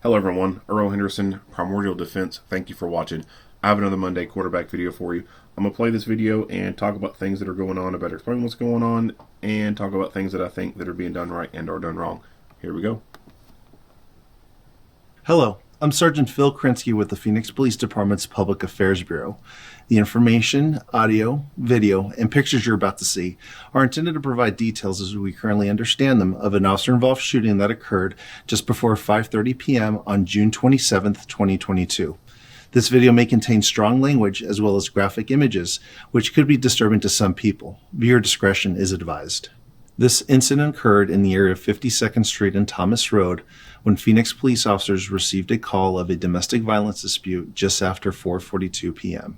Hello everyone, Earl Henderson, Primordial Defense. Thank you for watching. I have another Monday quarterback video for you. I'm going to play this video and talk about things that are going on. I better explain what's going on and talk about things that I think that are being done right and are done wrong. Here we go. Hello, I'm Sergeant Phil Krinsky with the Phoenix Police Department's Public Affairs Bureau. The information, audio, video, and pictures you're about to see are intended to provide details as we currently understand them of an officer-involved shooting that occurred just before 5:30 p.m. on June 27, 2022. This video may contain strong language as well as graphic images, which could be disturbing to some people. Viewer discretion is advised. This incident occurred in the area of 52nd Street and Thomas Road when Phoenix police officers received a call of a domestic violence dispute just after 4:42 p.m.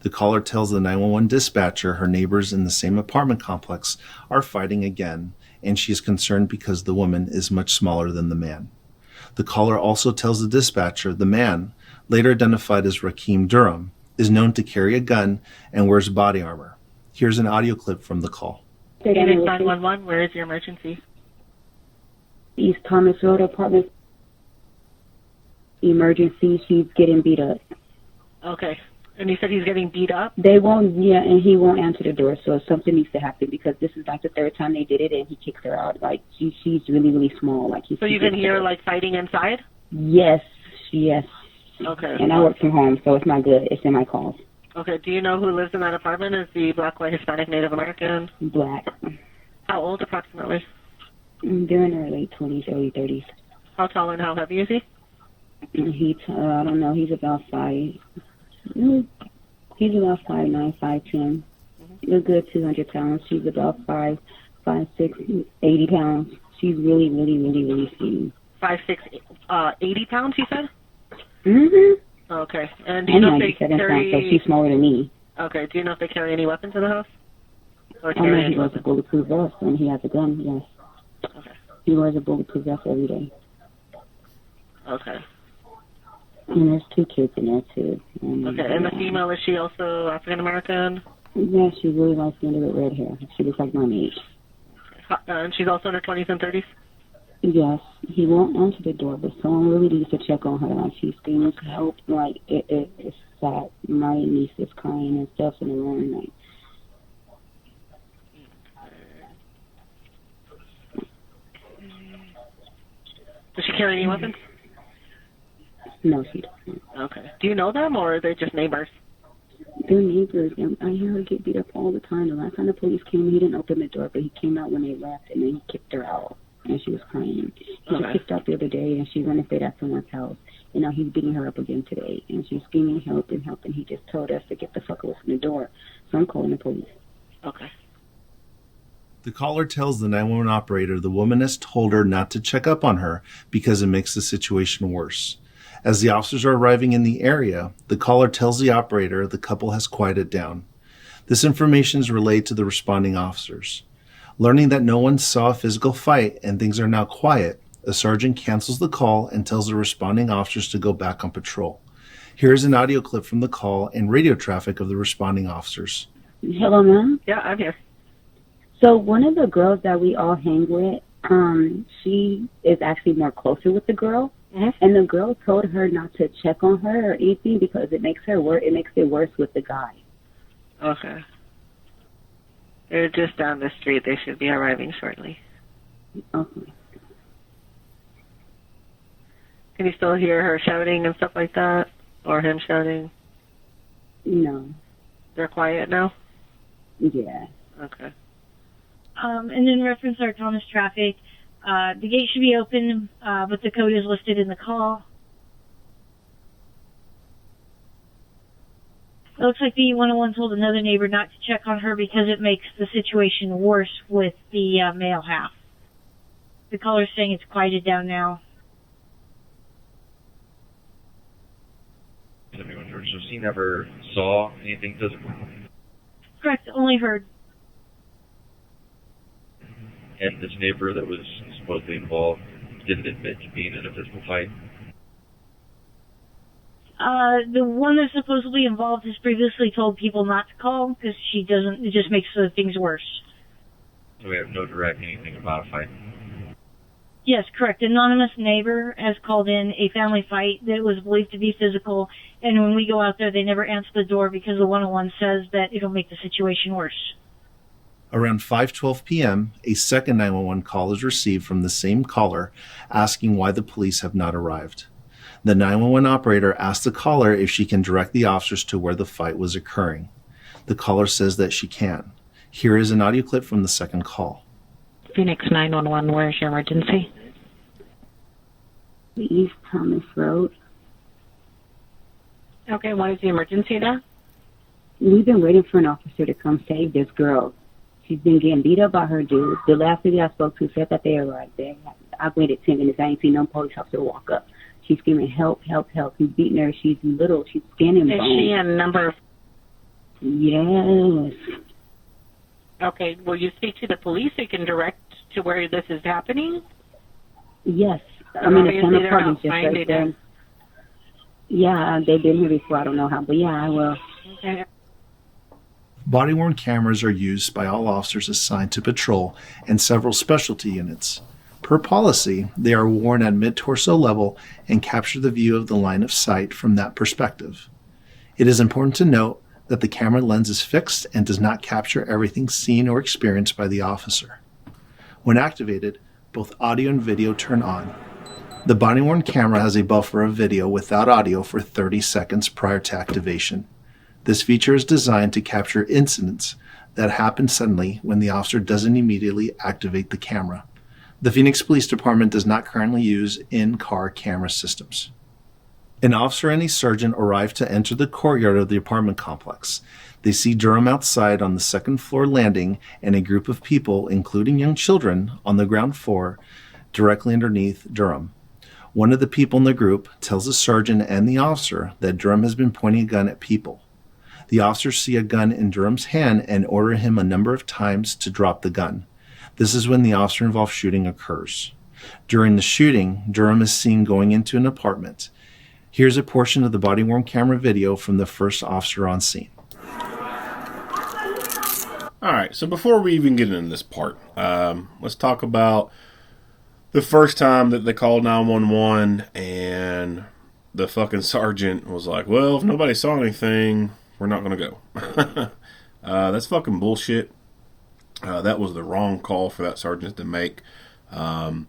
The caller tells the 911 dispatcher her neighbors in the same apartment complex are fighting again, and she is concerned because the woman is much smaller than the man. The caller also tells the dispatcher the man, later identified as Rakim Durham, is known to carry a gun and wears body armor. Here's an audio clip from the call. Phoenix 911, where is your emergency? East Thomas Road apartment. Emergency, she's getting beat up. Okay. And you said he's getting beat up? They won't, yeah, and he won't answer the door, so something needs to happen because this is like the third time they did it and he kicks her out. Like, she's really, really small. Like So you can hear, like, fighting inside? Yes, yes. Okay. And I work from home, so it's not good. It's in my calls. Okay. Do you know who lives in that apartment? Is the black, white, Hispanic, Native American? Black. How old approximately? They're in their late 20s, early 30s. How tall and how heavy is he? I don't know, he's about 5. He's about 5'9", 5'10". A good 200 pounds. She's about 5'6", 80 pounds. She's really, really, really, really skinny. 5'6", 80 pounds, you said? Mm-hmm. Okay. And do you know if they 97 carry... pounds, so she's smaller than me. Okay. Do you know if they carry any weapons in the house? Or I carry know any he wears a weapons? bulletproof vest and he has a gun, yes. Okay. He wears a bulletproof vest every day. Okay. And there's 2 kids in there, too. Okay. And the female, is she also African American? Yeah, she's really light skinned with red hair. She looks like my age. And she's also in her 20s and 30s? Yes, he won't answer the door, but someone really needs to check on her. Like, she's screaming for help. Like, it's sad. My niece is crying and stuff in the room. Like, Does she carry any weapons? no, she doesn't. Okay. Do you know them, or are they just neighbors? They're neighbors, and I hear her get beat up all the time. The last time the police came, he didn't open the door, but he came out when they left, and then he kicked her out, and she was crying. He was kicked out the other day, and she went to stay at someone's house. And now he's beating her up again today, and she's screaming help and help, and he just told us to get the fuck away from the door. So I'm calling the police. Okay. The caller tells the 911 operator the woman has told her not to check up on her because it makes the situation worse. As the officers are arriving in the area, the caller tells the operator the couple has quieted down. This information is relayed to the responding officers. Learning that no one saw a physical fight and things are now quiet, a sergeant cancels the call and tells the responding officers to go back on patrol. Here is an audio clip from the call and radio traffic of the responding officers. Hello, ma'am? Yeah, I'm here. So one of the girls that we all hang with, she is actually more closer with the girl. Mm-hmm. And the girl told her not to check on her or anything because it makes her it makes it worse with the guy. Okay. They're just down the street. They should be arriving shortly. Okay. Can you still hear her shouting and stuff like that? Or him shouting? No. They're quiet now? Yeah. Okay. And in reference to our Thomas traffic, the gate should be open, but the code is listed in the call. It looks like the 101 told another neighbor not to check on her because it makes the situation worse with the male half. The caller's saying it's quieted down now. 71 George, so she never saw anything physical? Correct, only heard. And this neighbor that was supposedly involved didn't admit to being in a physical fight? The one that's supposedly involved has previously told people not to call because she doesn't, it just makes things worse. So we have no direct anything about a fight? Yes, correct. Anonymous neighbor has called in a family fight that was believed to be physical, and when we go out there, they never answer the door because the 101 says that it'll make the situation worse. Around 5:12 p.m., a second 911 call is received from the same caller asking why the police have not arrived. The 911 operator asks the caller if she can direct the officers to where the fight was occurring. The caller says that she can. Here is an audio clip from the second call. Phoenix 911, where's your emergency? East Thomas Road. Okay, what is the emergency there? We've been waiting for an officer to come save this girl. She's been getting beat up by her dude. The last lady I spoke to said that they arrived there. I waited 10 minutes. I ain't seen no police officer walk up. She's screaming, help, help, help. He's beating her. She's little. She's skin and Is bone. she in number? Yes. Okay, will you speak to the police who can direct to where this is happening? Yes. I mean, the Obviously, Center they're Park not is just finding right there. it. Yeah, they've been here before. I don't know how, but yeah, I will. Okay. Body-worn cameras are used by all officers assigned to patrol and several specialty units. Per policy, they are worn at mid-torso level and capture the view of the line of sight from that perspective. It is important to note that the camera lens is fixed and does not capture everything seen or experienced by the officer. When activated, both audio and video turn on. The body-worn camera has a buffer of video without audio for 30 seconds prior to activation. This feature is designed to capture incidents that happen suddenly when the officer doesn't immediately activate the camera. The Phoenix Police Department does not currently use in-car camera systems. An officer and a sergeant arrive to enter the courtyard of the apartment complex. They see Durham outside on the second floor landing and a group of people, including young children, on the ground floor directly underneath Durham. One of the people in the group tells the sergeant and the officer that Durham has been pointing a gun at people. The officers see a gun in Durham's hand and order him a number of times to drop the gun. This is when the officer-involved shooting occurs. During the shooting, Durham is seen going into an apartment. Here's a portion of the body-worn camera video from the first officer on scene. All right, so before we even get into this part, let's talk about the first time that they called 911 and the fucking sergeant was like, well, if nobody saw anything, we're not going to go. That's fucking bullshit. That was the wrong call for that sergeant to make. I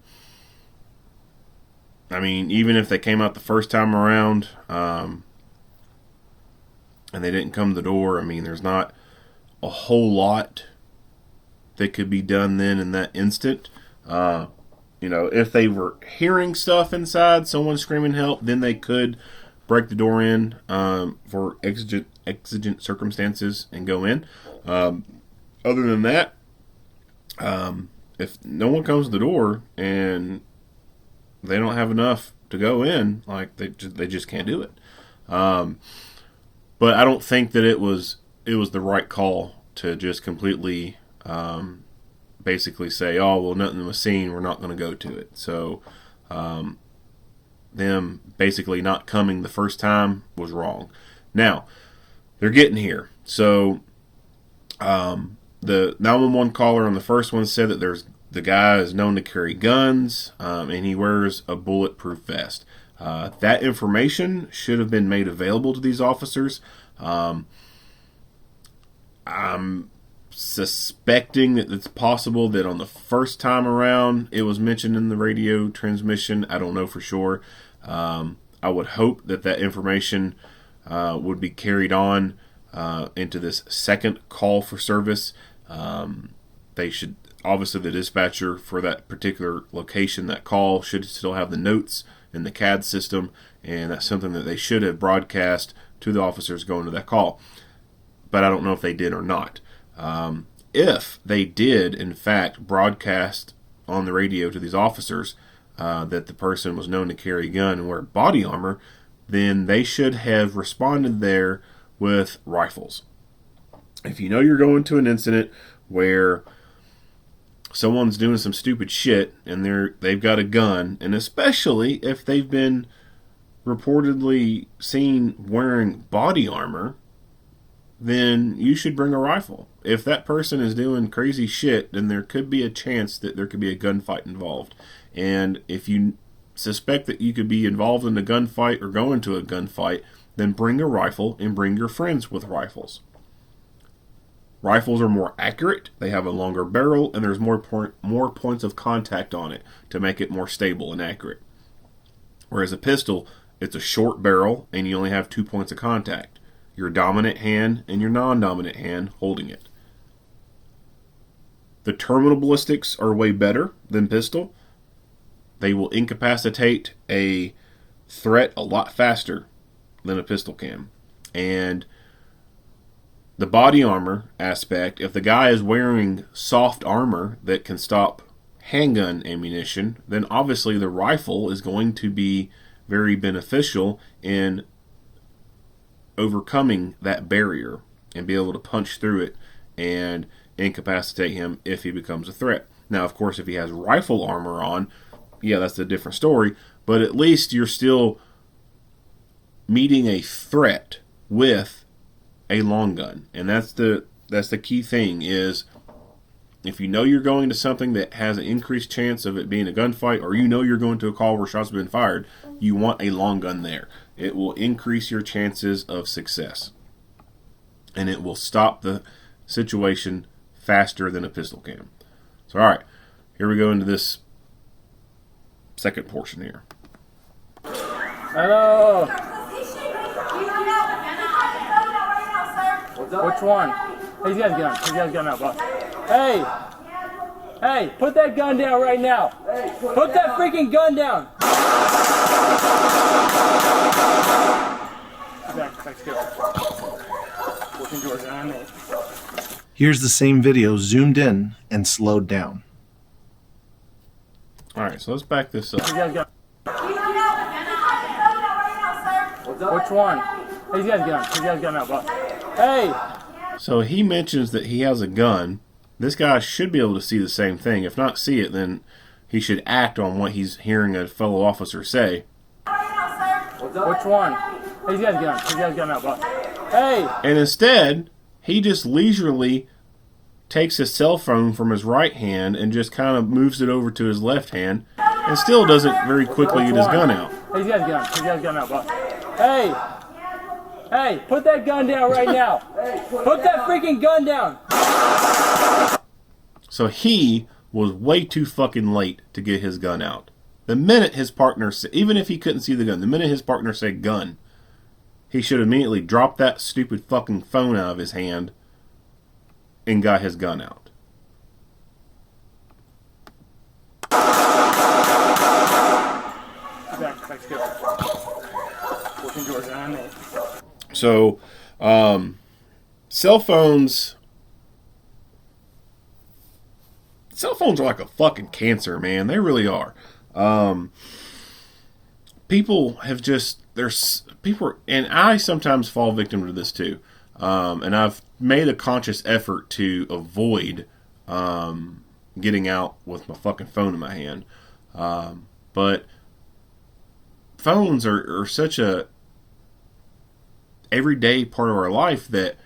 mean, even if they came out the first time around and they didn't come to the door, I mean, there's not a whole lot that could be done then in that instant. You know, if they were hearing stuff inside, someone screaming help, then they could break the door in for exigent circumstances and go in. Other than that, if no one comes to the door and they don't have enough to go in, like they just can't do it. But I don't think that it was the right call to just completely basically say, oh, well, nothing was seen, we're not going to go to it. So them basically not coming the first time was wrong. Now, they're getting here. So the 911 caller on the first one said that the guy is known to carry guns and he wears a bulletproof vest. That information should have been made available to these officers. I'm suspecting that it's possible that on the first time around it was mentioned in the radio transmission. I don't know for sure. I would hope that information would be carried on into this second call for service. They should, obviously the dispatcher for that particular location, that call, should still have the notes in the CAD system, and that's something that they should have broadcast to the officers going to that call. But I don't know if they did or not. If they did, in fact, broadcast on the radio to these officers that the person was known to carry a gun and wear body armor, then they should have responded there with rifles. If you know you're going to an incident where someone's doing some stupid shit and they've got a gun, and especially if they've been reportedly seen wearing body armor, then you should bring a rifle. If that person is doing crazy shit, then there could be a chance that there could be a gunfight involved. And if you suspect that you could be involved in a gunfight or go into a gunfight, then bring a rifle and bring your friends with rifles. Rifles are more accurate, they have a longer barrel, and there's more points of contact on it to make it more stable and accurate. Whereas a pistol, it's a short barrel and you only have 2 points of contact. Your dominant hand and your non-dominant hand holding it. The terminal ballistics are way better than pistol. They will incapacitate a threat a lot faster than a pistol can. And the body armor aspect, if the guy is wearing soft armor that can stop handgun ammunition, then obviously the rifle is going to be very beneficial in overcoming that barrier and be able to punch through it and incapacitate him if he becomes a threat. Now, of course, if he has rifle armor on, yeah, that's a different story, but at least you're still meeting a threat with a long gun. And that's the key thing, is if you know you're going to something that has an increased chance of it being a gunfight, or you know you're going to a call where shots have been fired, you want a long gun there. It will increase your chances of success. And it will stop the situation faster than a pistol can. So, alright, here we go into this second portion here. Hello. Which one? Hey, he's got a gun. He's got a gun out, boss. Hey! Hey, put that gun down right now. Put that freaking gun down. Thanks, good. Working Georgia, I know. Here's the same video zoomed in and slowed down. Alright, so let's back this up. He's got a gun. Which one? Hey, he's got a gun. He's got a gun out, boss. Hey! So he mentions that he has a gun. This guy should be able to see the same thing. If not see it, then he should act on what he's hearing a fellow officer say. Which one? Hey, he's got a gun. He's got a gun out, boss. Hey! And instead, he just leisurely takes his cell phone from his right hand and just kind of moves it over to his left hand, and still doesn't very quickly get his gun out. Hey, he's got a gun. He's got a gun out, boss. Hey! Hey, put that gun down right now. Put that freaking gun down. So he was way too fucking late to get his gun out. The minute his partner said, even if he couldn't see the gun, the minute his partner said gun, he should immediately drop that stupid fucking phone out of his hand and got his gun out. Thanks, good. Working Georgia, I know. So, cell phones are like a fucking cancer, man. They really are. People have just, and I sometimes fall victim to this too. And I've made a conscious effort to avoid getting out with my fucking phone in my hand. But phones are such a everyday part of our life that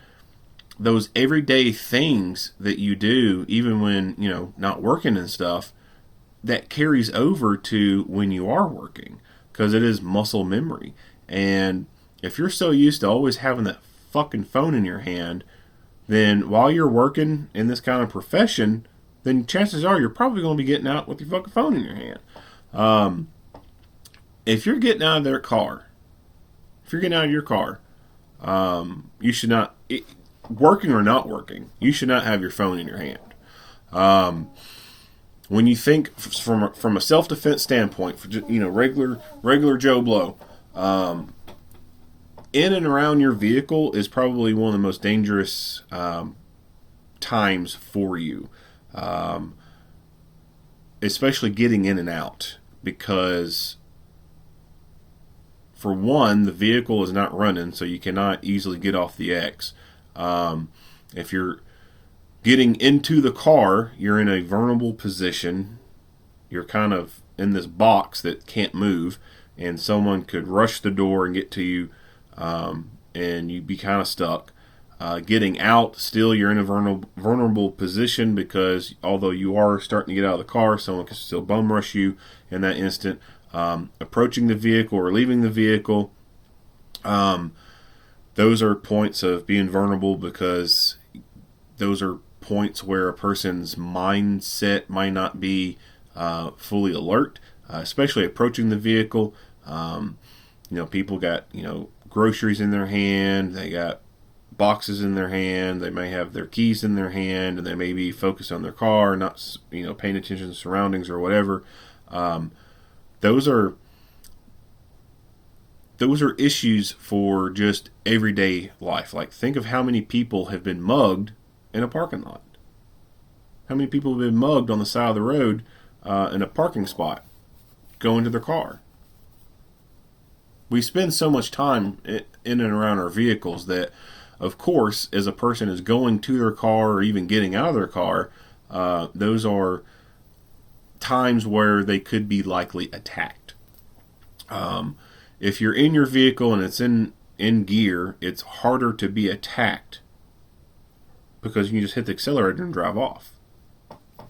those everyday things that you do, even when, not working and stuff, that carries over to when you are working, because it is muscle memory. And if you're so used to always having that fucking phone in your hand, then while you're working in this kind of profession, then chances are you're probably going to be getting out with your fucking phone in your hand. If you're getting out of your car, you should not, working or not working, you should not have your phone in your hand. When you think from a self-defense standpoint, for regular Joe Blow, in and around your vehicle is probably one of the most dangerous times for you, especially getting in and out, because for one, the vehicle is not running, so you cannot easily get off the X. If you're getting into the car, you're in a vulnerable position. You're kind of in this box that can't move, and someone could rush the door and get to you, and you'd be kind of stuck. Getting out, still you're in a vulnerable position because although you are starting to get out of the car, someone can still bum rush you in that instant. Approaching the vehicle or leaving the vehicle, those are points of being vulnerable because those are points where a person's mindset might not be fully alert, especially approaching the vehicle. People got, groceries in their hand, they got boxes in their hand, they may have their keys in their hand, and they may be focused on their car, not, paying attention to surroundings or whatever. Those are issues for just everyday life. Like, think of how many people have been mugged in a parking lot. How many people have been mugged on the side of the road in a parking spot going to their car? We spend so much time in and around our vehicles that, of course, as a person is going to their car or even getting out of their car, those are times where they could be likely attacked. If you're in your vehicle and it's in gear, it's harder to be attacked because you can just hit the accelerator and drive off.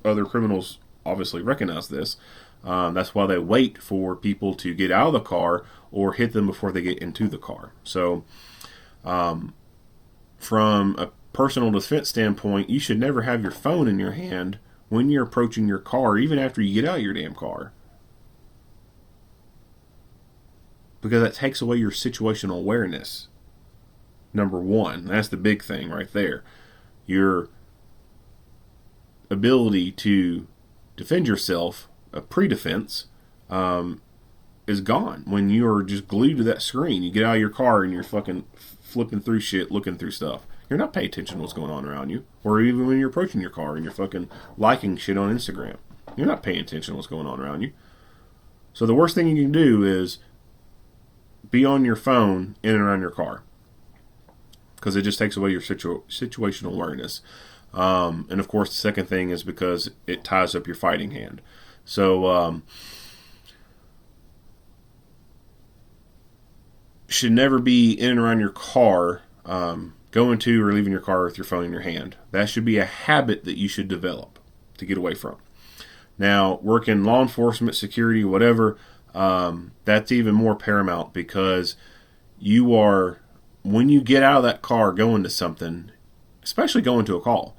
Other criminals obviously recognize this. That's why they wait for people to get out of the car or hit them before they get into the car. So, from a personal defense standpoint, you should never have your phone in your hand when you're approaching your car, even after you get out of your damn car. Because that takes away your situational awareness. Number one, that's the big thing right there. Your ability to defend yourself, a pre-defense, is gone when you're just glued to that screen. You get out of your car and you're fucking flipping through shit, looking through stuff. You're not paying attention to what's going on around you. Or even when you're approaching your car and you're fucking liking shit on Instagram. You're not paying attention to what's going on around you. So the worst thing you can do is be on your phone in and around your car, because it just takes away your situational awareness. And of course, the second thing is because it ties up your fighting hand. So, should never be in and around your car, going to or leaving your car with your phone in your hand. That should be a habit that you should develop to get away from. Now, work in law enforcement, security, whatever, that's even more paramount, because when you get out of that car going to something, especially going to a call,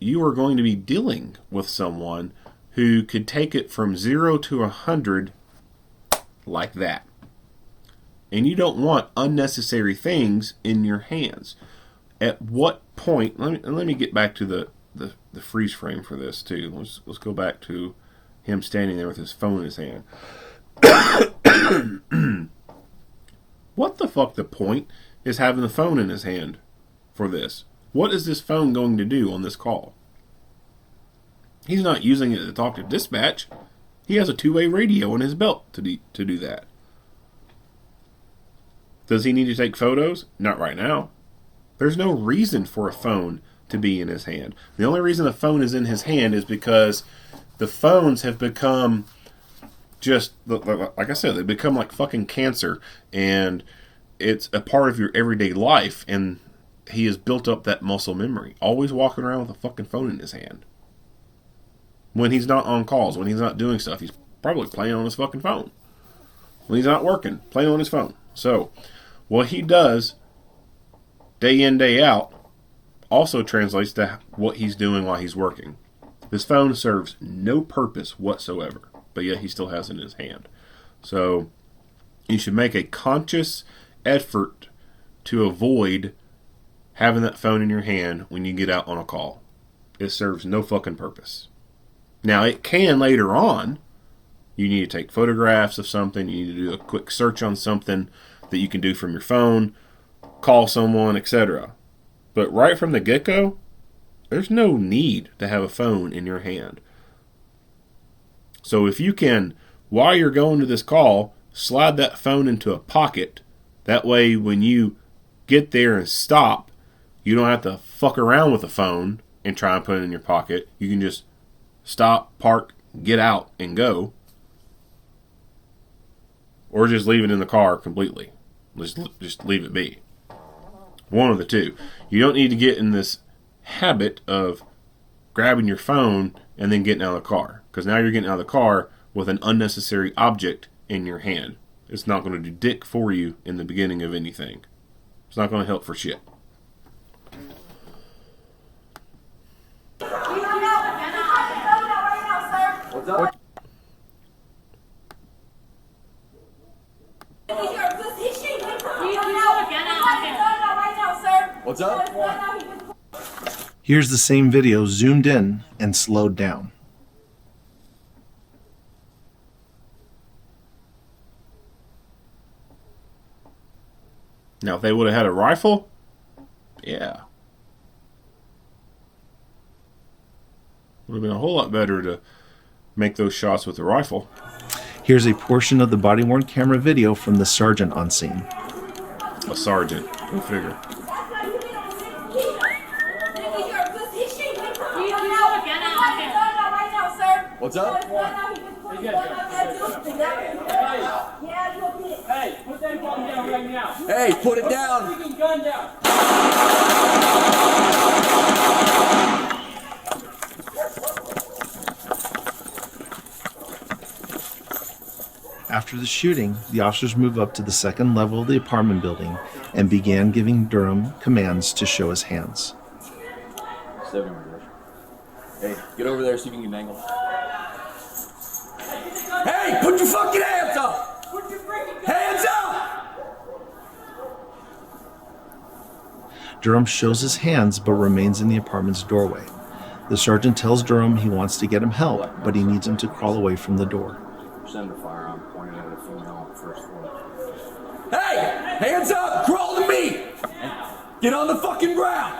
you are going to be dealing with someone who could take it from 0 to 100 like that. And you don't want unnecessary things in your hands. At what point, let me get back to the freeze frame for this too. Let's go back to him standing there with his phone in his hand. What the fuck the point is having the phone in his hand for this? What is this phone going to do on this call? He's not using it to talk to dispatch. He has a two-way radio in his belt to do that. Does he need to take photos? Not right now. There's no reason for a phone to be in his hand. The only reason the phone is in his hand is because the phones have become just, like I said, they become like fucking cancer, and it's a part of your everyday life, and he has built up that muscle memory. Always walking around with a fucking phone in his hand. When he's not on calls, when he's not doing stuff, he's probably playing on his fucking phone. When he's not working, playing on his phone. So, what he does day in, day out also translates to what he's doing while he's working. This phone serves no purpose whatsoever, but yet he still has it in his hand. So, you should make a conscious effort to avoid having that phone in your hand when you get out on a call. It serves no fucking purpose. Now, it can later on. You need to take photographs of something. You need to do a quick search on something that you can do from your phone, call someone, etc. But right from the get-go, there's no need to have a phone in your hand. So if you can, while you're going to this call, slide that phone into a pocket. That way, when you get there and stop, you don't have to fuck around with the phone and try and put it in your pocket. You can just stop, park, get out, and go. Or just leave it in the car completely. Just leave it be. One of the two. You don't need to get in this habit of grabbing your phone and then getting out of the car. Because now you're getting out of the car with an unnecessary object in your hand. It's not going to do dick for you in the beginning of anything. It's not going to help for shit. What's up? What's up? Here's the same video zoomed in and slowed down. Now, if they would have had a rifle, yeah. Would have been a whole lot better to make those shots with the rifle. Here's a portion of the body-worn camera video from the sergeant on scene. A sergeant. Go figure. What's up? Hey, put that gun down right now. Hey, put it down. Put the gun down. After the shooting, the officers move up to the second level of the apartment building and began giving Durham commands to show his hands. 7 Hey, get over there, see if you can angle. Hey, put your fucking hands up! Put your freaking hands up! Durham shows his hands but remains in the apartment's doorway. The sergeant tells Durham he wants to get him help, but he needs him to crawl away from the door. Send a firearm pointed at a female on the first floor. Hey! Hands up! Crawl to me! Get on the fucking ground!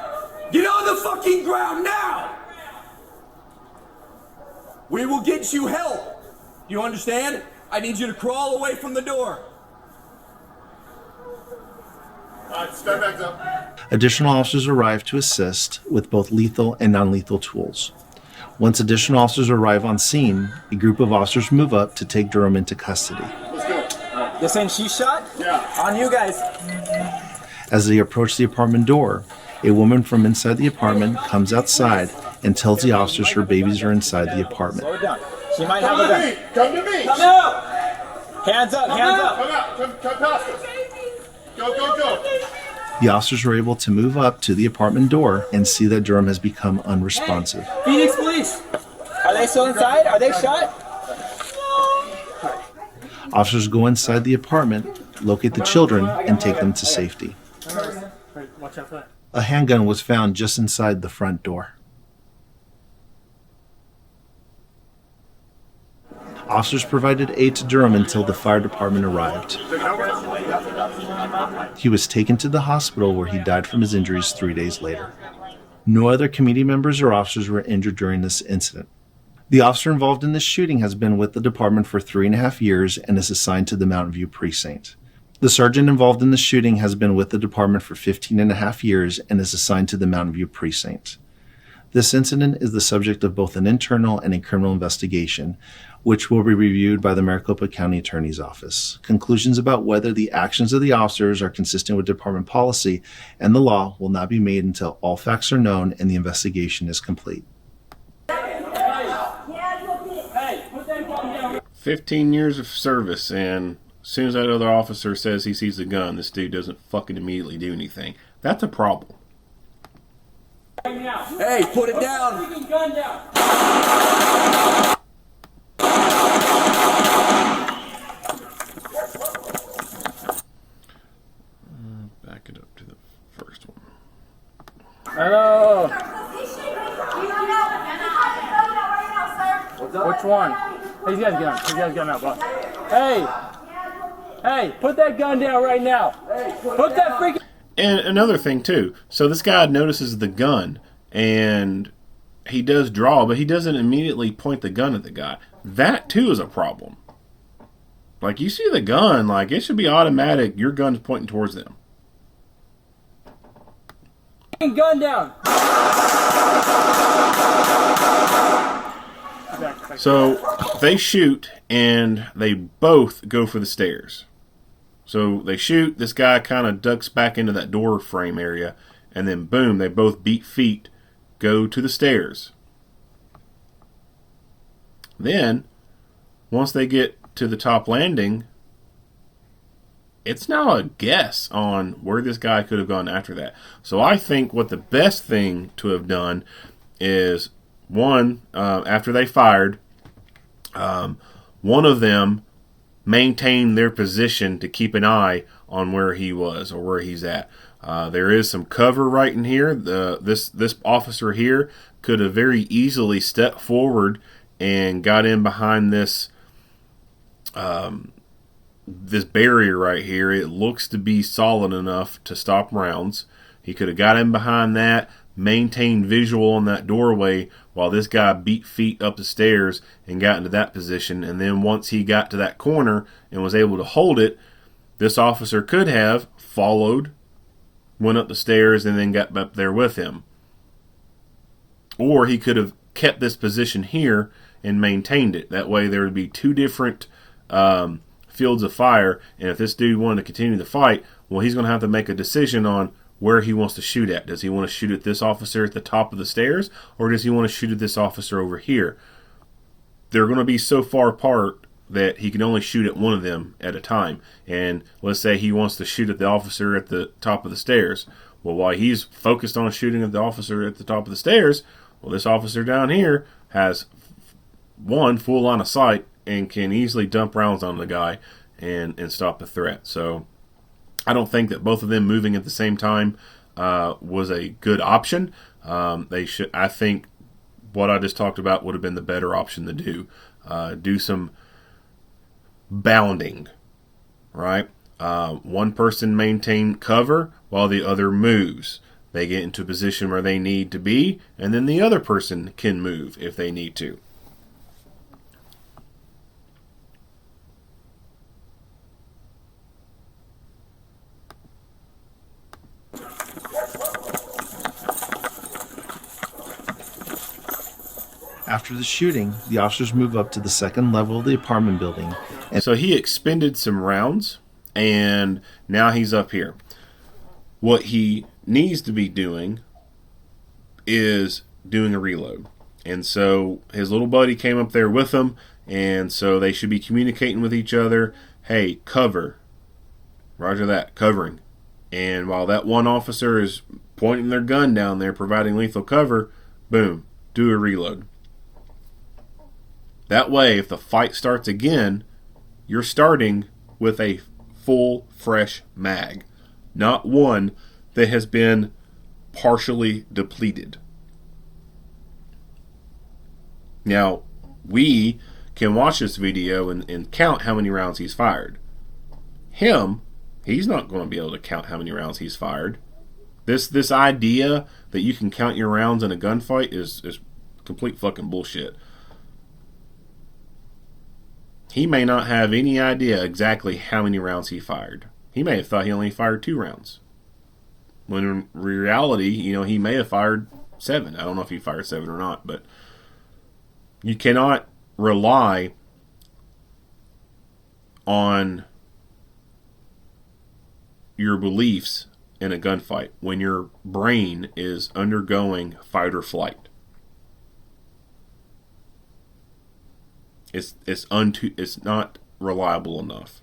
Get on the fucking ground now! We will get you help! You understand? I need you to crawl away from the door. Alright, start back up. Additional officers arrive to assist with both lethal and non-lethal tools. Once additional officers arrive on scene, a group of officers move up to take Durham into custody. Let's go. You're saying she shot? Yeah. On you guys. As they approach the apartment door, a woman from inside the apartment comes outside and tells the officers her babies are inside the apartment. Slow it down. She might have a gun. Come to me! Come out! Hands up, hands up. Come out! Come past us! Go, go, go! The officers were able to move up to the apartment door and see that Durham has become unresponsive. Phoenix police! Are they still inside? Are they shot? Officers go inside the apartment, locate the children, and take them to safety. Watch out for that. A handgun was found just inside the front door. Officers provided aid to Durham until the fire department arrived. He was taken to the hospital where he died from his injuries 3 days later. No other committee members or officers were injured during this incident. The officer involved in this shooting has been with the department for 3.5 years and is assigned to the Mountain View precinct. The sergeant involved in the shooting has been with the department for 15.5 years and is assigned to the Mountain View precinct. This incident is the subject of both an internal and a criminal investigation, which will be reviewed by the Maricopa County Attorney's Office. Conclusions about whether the actions of the officers are consistent with department policy and the law will not be made until all facts are known and the investigation is complete. 15 years of service, and as soon as that other officer says he sees a gun, this dude doesn't fucking immediately do anything. That's a problem. Hey, put it down. Put the gun down. Back it up to the first one. Hello. Which one? Hey, you guys get on. You guys get on, boss. Hey. Hey, put that gun down right now. Put that freaking... And another thing, too. So this guy notices the gun, and he does draw, but he doesn't immediately point the gun at the guy. That, too, is a problem. Like, you see the gun, like, it should be automatic. Your gun's pointing towards them. gun down. So they shoot, and they both go for the stairs. So they shoot, this guy kind of ducks back into that door frame area, and then boom, they both beat feet, go to the stairs. Then, once they get to the top landing, it's now a guess on where this guy could have gone after that. So I think what the best thing to have done is, one, after they fired, one of them maintained their position to keep an eye on where he was or where he's at. There is some cover right in here. This officer here could have very easily stepped forward and got in behind this this barrier right here. It looks to be solid enough to stop rounds. He could have got in behind that, maintained visual on that doorway while this guy beat feet up the stairs and got into that position. And then once he got to that corner and was able to hold it, this officer could have followed, went up the stairs, and then got up there with him. Or he could have kept this position here and maintained it. That way there would be two different fields of fire, and if this dude wanted to continue the fight, well, he's going to have to make a decision on where he wants to shoot at. Does he want to shoot at this officer at the top of the stairs, or does he want to shoot at this officer over here? They're going to be so far apart that he can only shoot at one of them at a time. And let's say he wants to shoot at the officer at the top of the stairs. Well, while he's focused on shooting at the officer at the top of the stairs, well, this officer down here has one full line of sight and can easily dump rounds on the guy and stop the threat. So I don't think that both of them moving at the same time was a good option. I think what I just talked about would have been the better option to do. Do some bounding, right? One person maintain cover while the other moves. They get into a position where they need to be, and then the other person can move if they need to. After the shooting, the officers move up to the second level of the apartment building. And so he expended some rounds, and now he's up here. What he needs to be doing is doing a reload. And so his little buddy came up there with him, and so they should be communicating with each other. Hey, cover. Roger that, covering. And while that one officer is pointing their gun down there, providing lethal cover, boom, do a reload. That way, if the fight starts again, you're starting with a full, fresh mag, not one that has been partially depleted. Now, we can watch this video and count how many rounds he's fired. He's not going to be able to count how many rounds he's fired. This idea that you can count your rounds in a gunfight is complete fucking bullshit. He may not have any idea exactly how many rounds he fired. He may have thought he only fired 2 rounds. When in reality, he may have fired 7. I don't know if he fired 7 or not, but you cannot rely on your beliefs in a gunfight when your brain is undergoing fight or flight. It's not reliable enough.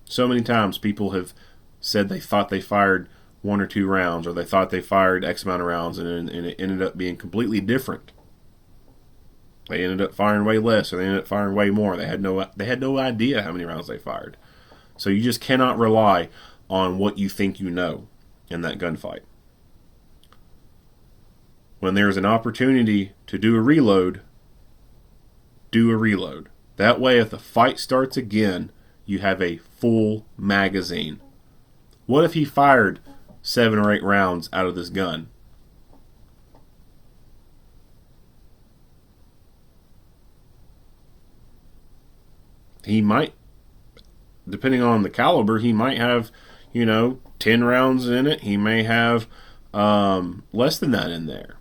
So many times people have said they thought they fired 1 or 2 rounds, or they thought they fired X amount of rounds, and it ended up being completely different. They ended up firing way less, or they ended up firing way more. They had no idea how many rounds they fired. So you just cannot rely on what you think you know in that gunfight. When there's an opportunity to do a reload, do a reload. That way, if the fight starts again, you have a full magazine. What if he fired 7 or 8 rounds out of this gun? He might, depending on the caliber, he might have, 10 rounds in it. He may have less than that in there.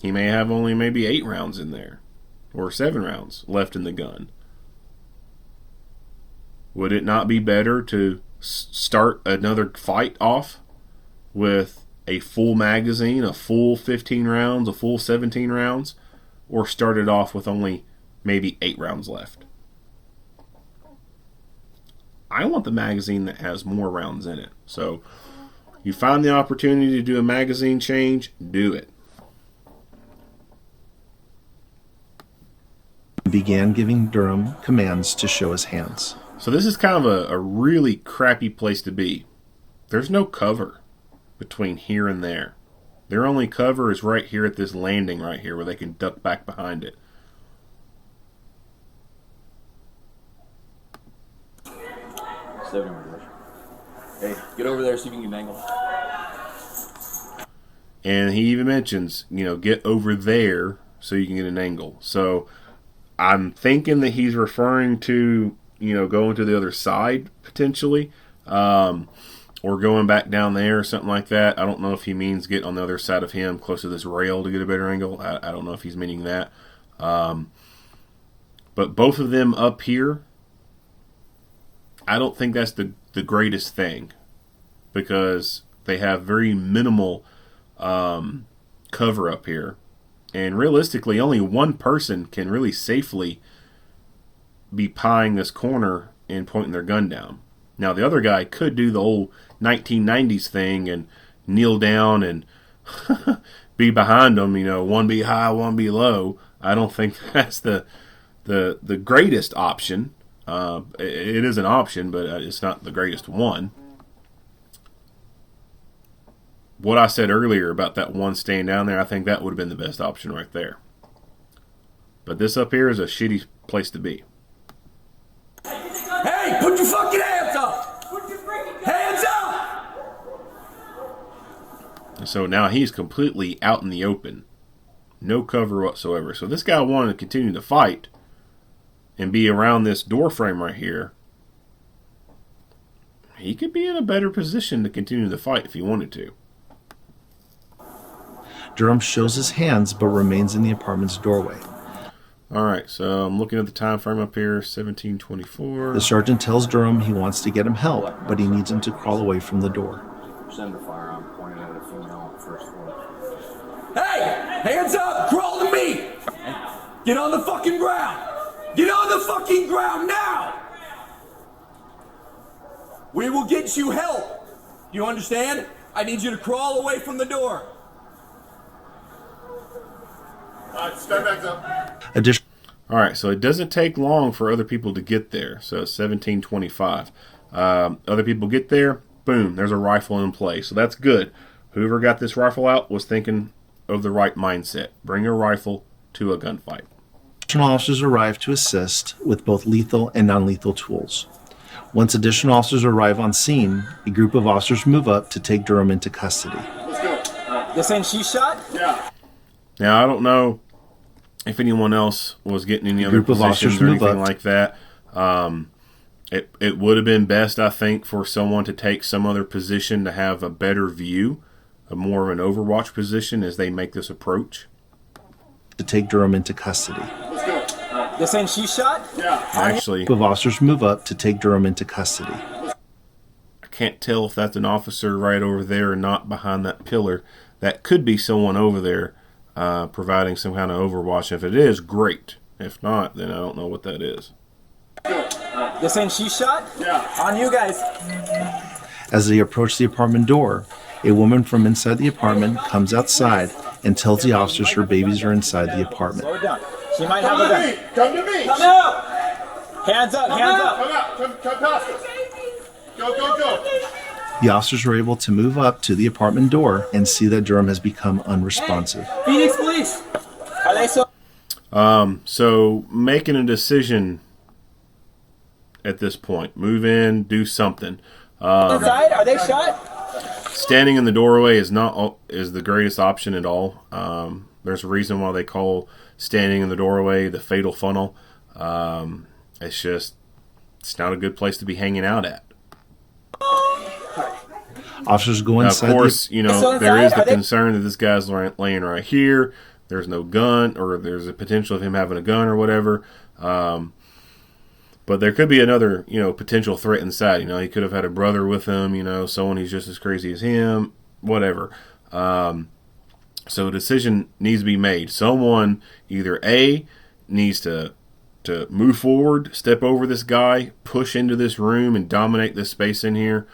He may have only maybe 8 rounds in there, or 7 rounds left in the gun. would it not be better to start another fight off with a full magazine, a full 15 rounds, a full 17 rounds, or start it off with only maybe 8 rounds left? I want the magazine that has more rounds in it. So you find the opportunity to do a magazine change, do it. Began giving Durham commands to show his hands. So this is kind of a really crappy place to be. There's no cover between here and there. Their only cover is right here at this landing right here where they can duck back behind it. Hey, get over there, see if you can get an angle. And he even mentions, get over there so you can get an angle. So I'm thinking that he's referring to, going to the other side potentially, or going back down there or something like that. I don't know if he means get on the other side of him, close to this rail to get a better angle. I don't know if he's meaning that. But both of them up here, I don't think that's the greatest thing, because they have very minimal cover up here. And realistically, only one person can really safely be pieing this corner and pointing their gun down. Now, the other guy could do the old 1990s thing and kneel down and be behind them, one be high, one be low. I don't think that's the greatest option. It is an option, but it's not the greatest one. What I said earlier about that one staying down there, I think that would have been the best option right there. But this up here is a shitty place to be. Hey, put your fucking hands up! Hands up! And so now he's completely out in the open. No cover whatsoever. So this guy wanted to continue to fight and be around this door frame right here. He could be in a better position to continue the fight if he wanted to. Durham shows his hands but remains in the apartment's doorway. Alright, so I'm looking at the time frame up here, 1724. The sergeant tells Durham he wants to get him help, but he needs him to crawl away from the door. Center firearm pointed at a female on the first floor. Hey! Hands up! Crawl to me! Get on the fucking ground! Get on the fucking ground now! We will get you help! You understand? I need you to crawl away from the door. Start back up. Alright, so it doesn't take long for other people to get there. So 1725. Other people get there, boom, there's a rifle in play. So that's good. Whoever got this rifle out was thinking of the right mindset. Bring a rifle to a gunfight. Additional officers arrive to assist with both lethal and non-lethal tools. Once additional officers arrive on scene, a group of officers move up to take Durham into custody. Let's go. This ain't she shot? Yeah. Now, I don't know if anyone else was getting any other group of positions officers or move anything up. like that. It would have been best, I think, for someone to take some other position to have a better view, a more of an overwatch position as they make this approach. To take Durham into custody. Let's go. This ain't she shot? Yeah. Actually, A group of officers move up to take Durham into custody. I can't tell if that's an officer right over there or not behind that pillar. That could be someone over there providing some kind of overwatch. If it is, great. If not, then I don't know what that is. This ain't she shot? Yeah. On you guys. As they approach the apartment door, a woman from inside the apartment comes outside and tells the officers her babies are inside the apartment. Slow it down. She might have a gun. Come to me. Come out! Hands up, hands up. Come out. Come past us. Go, go, go. The officers are able to move up to the apartment door and see that Durham has become unresponsive. Phoenix Police! Are they so? So making a decision at this point. Move in, do something. Inside? Are they shot? Standing in the doorway is the greatest option at all. There's a reason why they call standing in the doorway the fatal funnel. It's not a good place to be hanging out at. Officers go Now, inside. of course, there is the concern that this guy's laying right here. There's no gun, or there's a potential of him having a gun or whatever. But But there could be another, potential threat inside. He could have had a brother with him, someone who's just as crazy as him, whatever. So a decision needs to be made. Someone either A, needs to move forward, step over this guy, push into this room and dominate this space in here,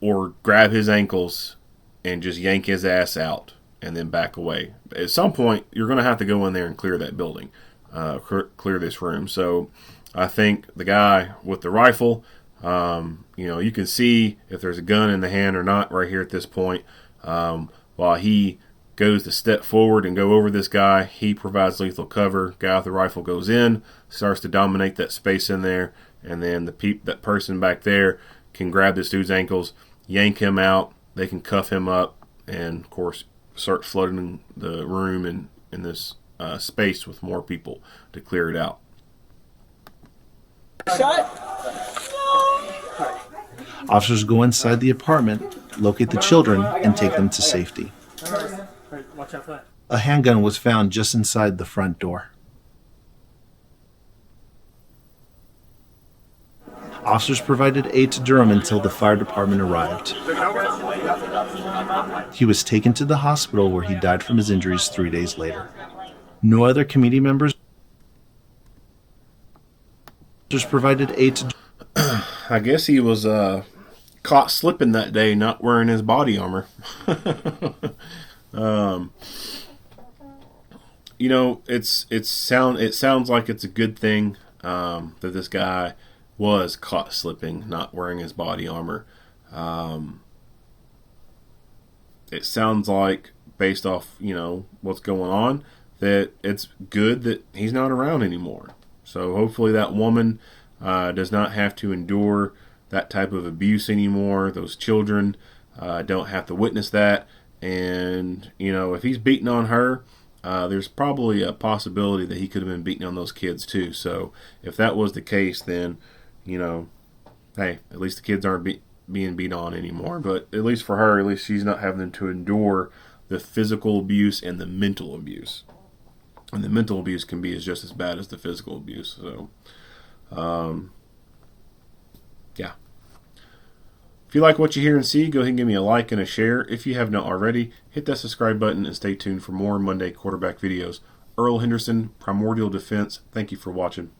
or grab his ankles and just yank his ass out and then back away. At some point, you're going to have to go in there and clear that building, clear this room. So I think the guy with the rifle, you can see if there's a gun in the hand or not right here at this point. While he goes to step forward and go over this guy, he provides lethal cover. Guy with the rifle goes in, starts to dominate that space in there, and then that person back there can grab this dude's ankles, yank him out. They can cuff him up, and of course start flooding the room and in this space with more people to clear it out. Officers go inside the apartment, locate the children, and take them to safety. Watch out for that. A handgun was found just inside the front door. Officers provided aid to Durham until the fire department arrived. He was taken to the hospital where he died from his injuries 3 days later. No other committee members provided aid to I guess he was caught slipping that day, not wearing his body armor. It sounds like it's a good thing that this guy was caught slipping, not wearing his body armor. It sounds like, based off what's going on, that it's good that he's not around anymore. So hopefully that woman does not have to endure that type of abuse anymore. Those children don't have to witness that. And, if he's beating on her, there's probably a possibility that he could have been beating on those kids too. So if that was the case, then, hey, at least the kids aren't being beat on anymore. But at least for her, at least she's not having to endure the physical abuse and the mental abuse. And the mental abuse can be just as bad as the physical abuse. So, yeah. If you like what you hear and see, go ahead and give me a like and a share. If you have not already, hit that subscribe button and stay tuned for more Monday quarterback videos. Earl Henderson, Primordial Defense. Thank you for watching.